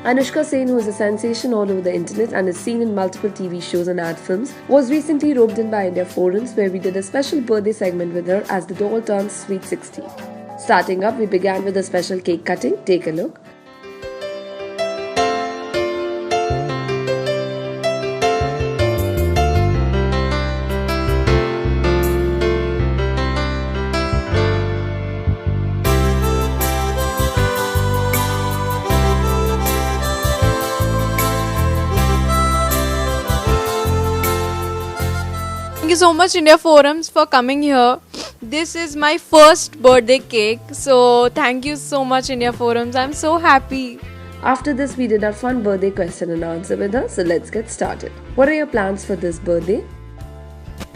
Anushka Sen, who is a sensation all over the internet and is seen in multiple TV shows and ad films, was recently roped in by India Forums, where we did a special birthday segment with her as the doll turns sweet 16. Starting up, we began with a special cake cutting. Take a look. Thank you so much, India Forums, for coming here. This is my first birthday cake, so thank you so much, India Forums. I'm so happy. After this, we did our fun birthday question and answer with her, so let's get started. What are your plans for this birthday?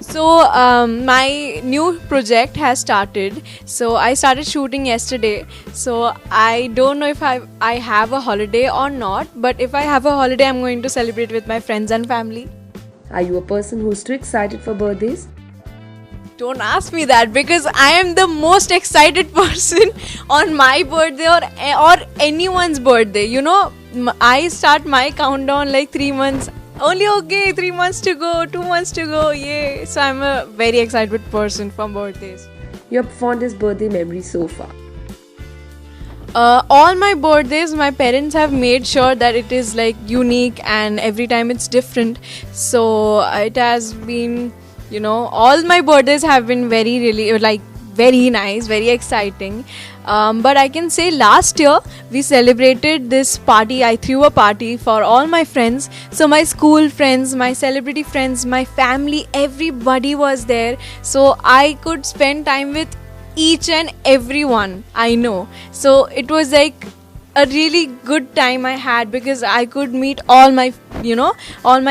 So, my new project has started. So, I started shooting yesterday. So, I don't know if I have a holiday or not, but if I have a holiday, I'm going to celebrate with my friends and family. Are you a person who's too excited for birthdays? Don't ask me that because I am the most excited person on my birthday or anyone's birthday. You know, I start my countdown like 3 months. Only okay, 3 months to go, 2 months to go, yay. So I'm a very excited person for birthdays. Your fondest birthday memory so far? All my birthdays, my parents have made sure that it is like unique and every time it's different. So it has been, all my birthdays have been very nice, very exciting. But I can say last year we celebrated this party. I threw a party for all my friends. So my school friends, my celebrity friends, my family, everybody was there. So I could spend time with each and everyone I know. So it was like a really good time I had because I could meet all my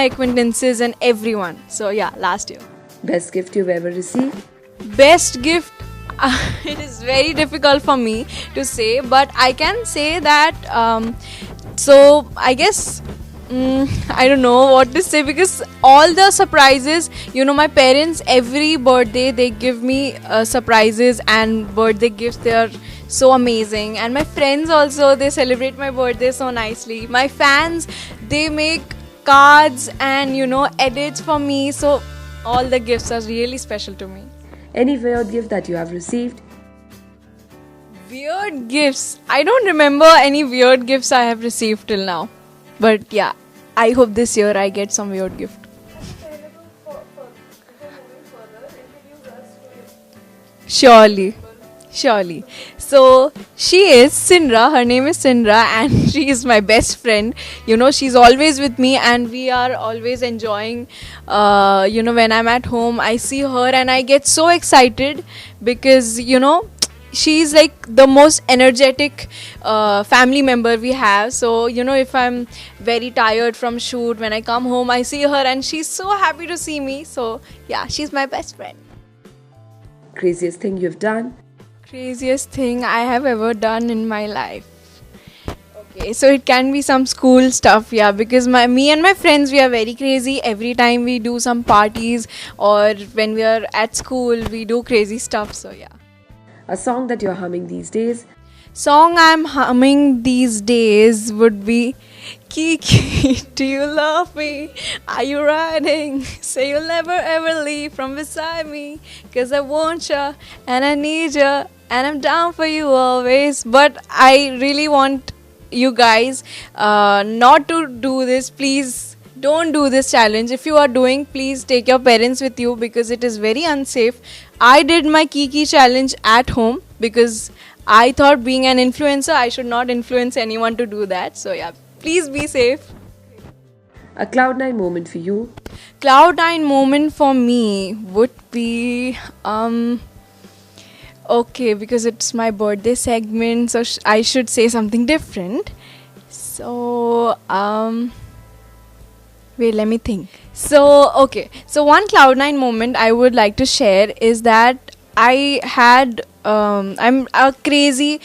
acquaintances and everyone. So yeah, last year. Best gift you've ever received? Best gift, it is very difficult for me to say, but I can say that so I guess I don't know what to say because all the surprises, my parents every birthday they give me surprises and birthday gifts. They are so amazing, and my friends also, they celebrate my birthday so nicely. My fans, they make cards and edits for me, so all the gifts are really special to me. Any weird gift that you have received? Weird gifts, I don't remember any weird gifts I have received till now. But yeah, I hope this year I get some weird gift. Surely. So she is Sindra. Her name is Sindra, and she is my best friend. She's always with me, and we are always enjoying. When I'm at home, I see her, and I get so excited because she's like the most energetic family member we have. So if I'm very tired from shoot, when I come home I see her and she's so happy to see me. So yeah, she's my best friend. Craziest thing you've done? Craziest thing I have ever done in my life. Okay, so it can be some school stuff, yeah, because me and my friends, we are very crazy. Every time we do some parties or when we are at school, we do crazy stuff. So yeah. A song that you're humming these days? Song I'm humming these days would be Kiki, do you love me? Are you riding? Say you'll never ever leave from beside me. Cause I want ya and I need ya and I'm down for you always. But I really want you guys not to do this. Please don't do this challenge. If you are doing, please take your parents with you because it is very unsafe. I did my Kiki challenge at home because I thought being an influencer, I should not influence anyone to do that. So yeah, please be safe. A Cloud9 moment for you? Cloud9 moment for me would be okay, because it's my birthday segment, so I should say something different. So wait, let me think. So okay, so one Cloud9 moment I would like to share is that I had I'm a crazy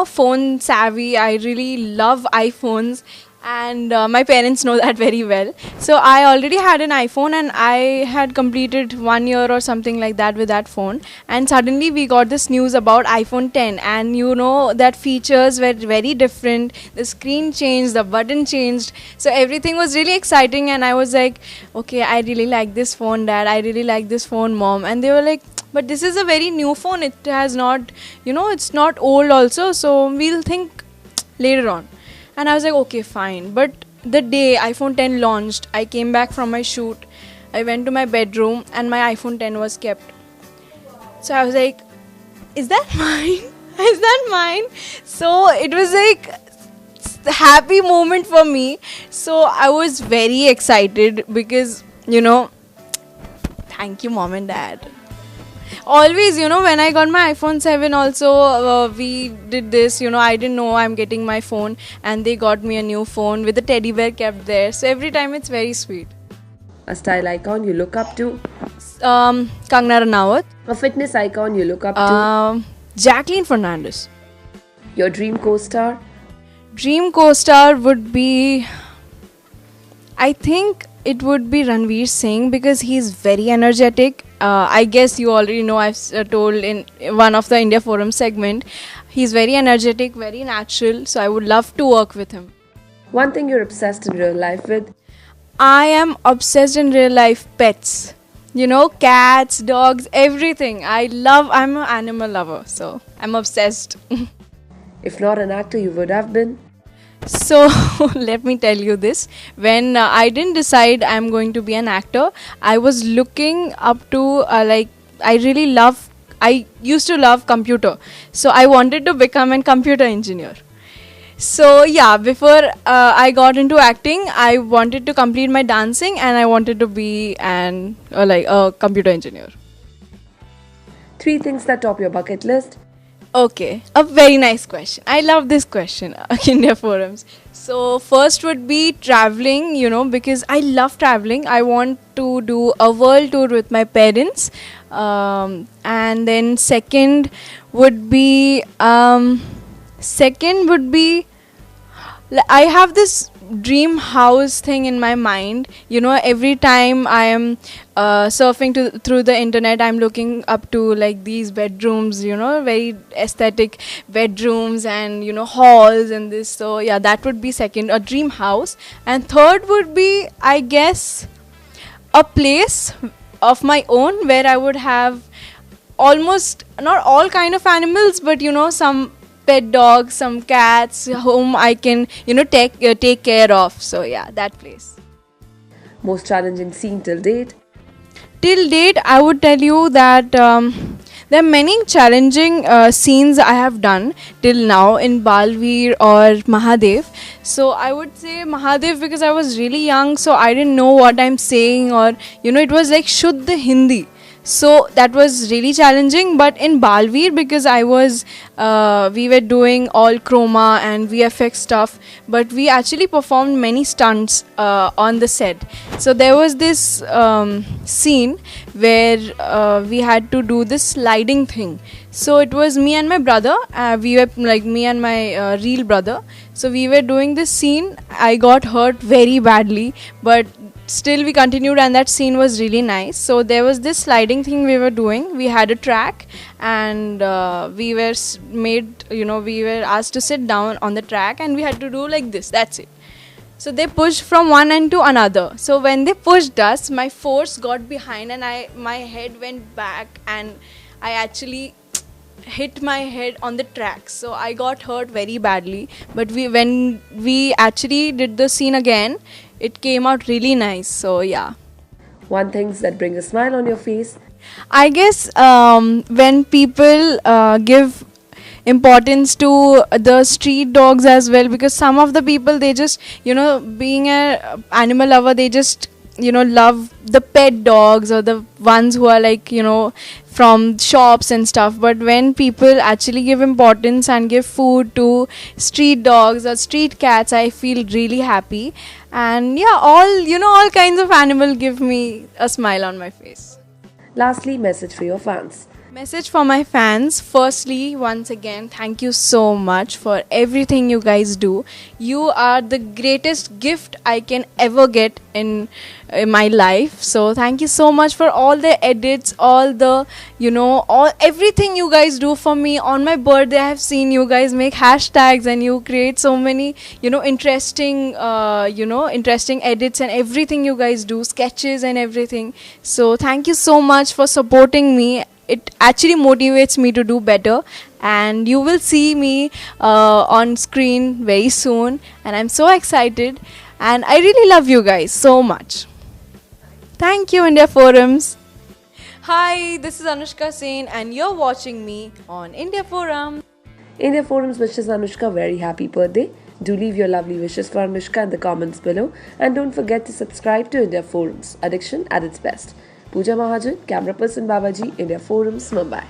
phone savvy. I really love iPhones. and my parents know that very well. So I already had an iPhone, and I had completed 1 year or something like that with that phone. And suddenly we got this news about iPhone 10, and that features were very different. The screen changed, the button changed, so everything was really exciting. And I was like, okay, I really like this phone, Dad. I really like this phone, Mom. And they were like, but this is a very new phone. It has not, it's not old also. So we'll think later on. And I was like, okay, fine. But the day iPhone 10 launched, I came back from my shoot. I went to my bedroom and my iPhone 10 was kept. So I was like, is that mine? Is that mine? So it was like a happy moment for me. So I was very excited because, thank you, Mom and Dad. Always, when I got my iPhone 7 also, we did this, I didn't know I'm getting my phone, and they got me a new phone with a teddy bear kept there. So every time it's very sweet. A style icon you look up to? Kangana Ranaut. A fitness icon you look up to? Jacqueline Fernandez. Your dream co-star? Dream co-star would be, I think it would be Ranveer Singh, because he's very energetic. I guess you already know, I've told in one of the India Forum segment, he's very energetic, very natural, so I would love to work with him. One thing you're obsessed in real life with? I am obsessed in real life pets. Cats, dogs, everything. I'm an animal lover, so I'm obsessed. If not an actor, you would have been? So let me tell you this. When I didn't decide I'm going to be an actor, I was looking up to I used to love computer. So I wanted to become a computer engineer. So yeah, before I got into acting, I wanted to complete my dancing, and I wanted to be a computer engineer. 3 things that top your bucket list? Okay, a very nice question. I love this question, India Forums. So first would be traveling, because I love traveling. I want to do a world tour with my parents. And then second would be, I have this dream house thing in my mind. Every time I am surfing through the internet, I'm looking up to these bedrooms, very aesthetic bedrooms and halls and this. So yeah, that would be second, a dream house. And third would be, I guess, a place of my own where I would have almost not all kind of animals, but some pet dogs, some cats whom I can take care of. So yeah, that place. Most challenging scene till date? Till date, I would tell you that there are many challenging scenes I have done till now in Balveer or Mahadev. So I would say Mahadev because I was really young, so I didn't know what I'm saying, or it was like Shuddha Hindi. So that was really challenging. But in Balveer, because we were doing all chroma and VFX stuff, but we actually performed many stunts on the set. So there was this scene where we had to do this sliding thing. So it was me and my brother. We were me and my real brother. So we were doing this scene. I got hurt very badly, but still we continued, and that scene was really nice. So there was this sliding thing we were doing. We had a track, and we were we were asked to sit down on the track, and we had to do like this. That's it. So they pushed from one end to another. So when they pushed us, my force got behind, and my head went back, and I actually hit my head on the track. So I got hurt very badly. But when we actually did the scene again, it came out really nice. So yeah. One things that bring a smile on your face? I guess when people give importance to the street dogs as well, because some of the people, they just being a animal lover, they just love the pet dogs or the ones who are from shops and stuff. But when people actually give importance and give food to street dogs or street cats, I feel really happy. And yeah, all kinds of animals give me a smile on my face. Lastly, message for your fans. Message for my fans. Firstly, once again, thank you so much for everything you guys do. You are the greatest gift I can ever get in my life. So thank you so much for all the edits, all the, all everything you guys do for me. On my birthday, I have seen you guys make hashtags and you create so many, interesting, interesting edits and everything you guys do, sketches and everything. So thank you so much for supporting me. It actually motivates me to do better, and you will see me on screen very soon, and I'm so excited, and I really love you guys so much. Thank you, India Forums. Hi, this is Anushka Sen, and you're watching me on India Forum. India Forums wishes Anushka very happy birthday. Do leave your lovely wishes for Anushka in the comments below, and don't forget to subscribe to India Forums, addiction at its best. Pooja Mahajan, camera person Babaji, India Forums, Mumbai.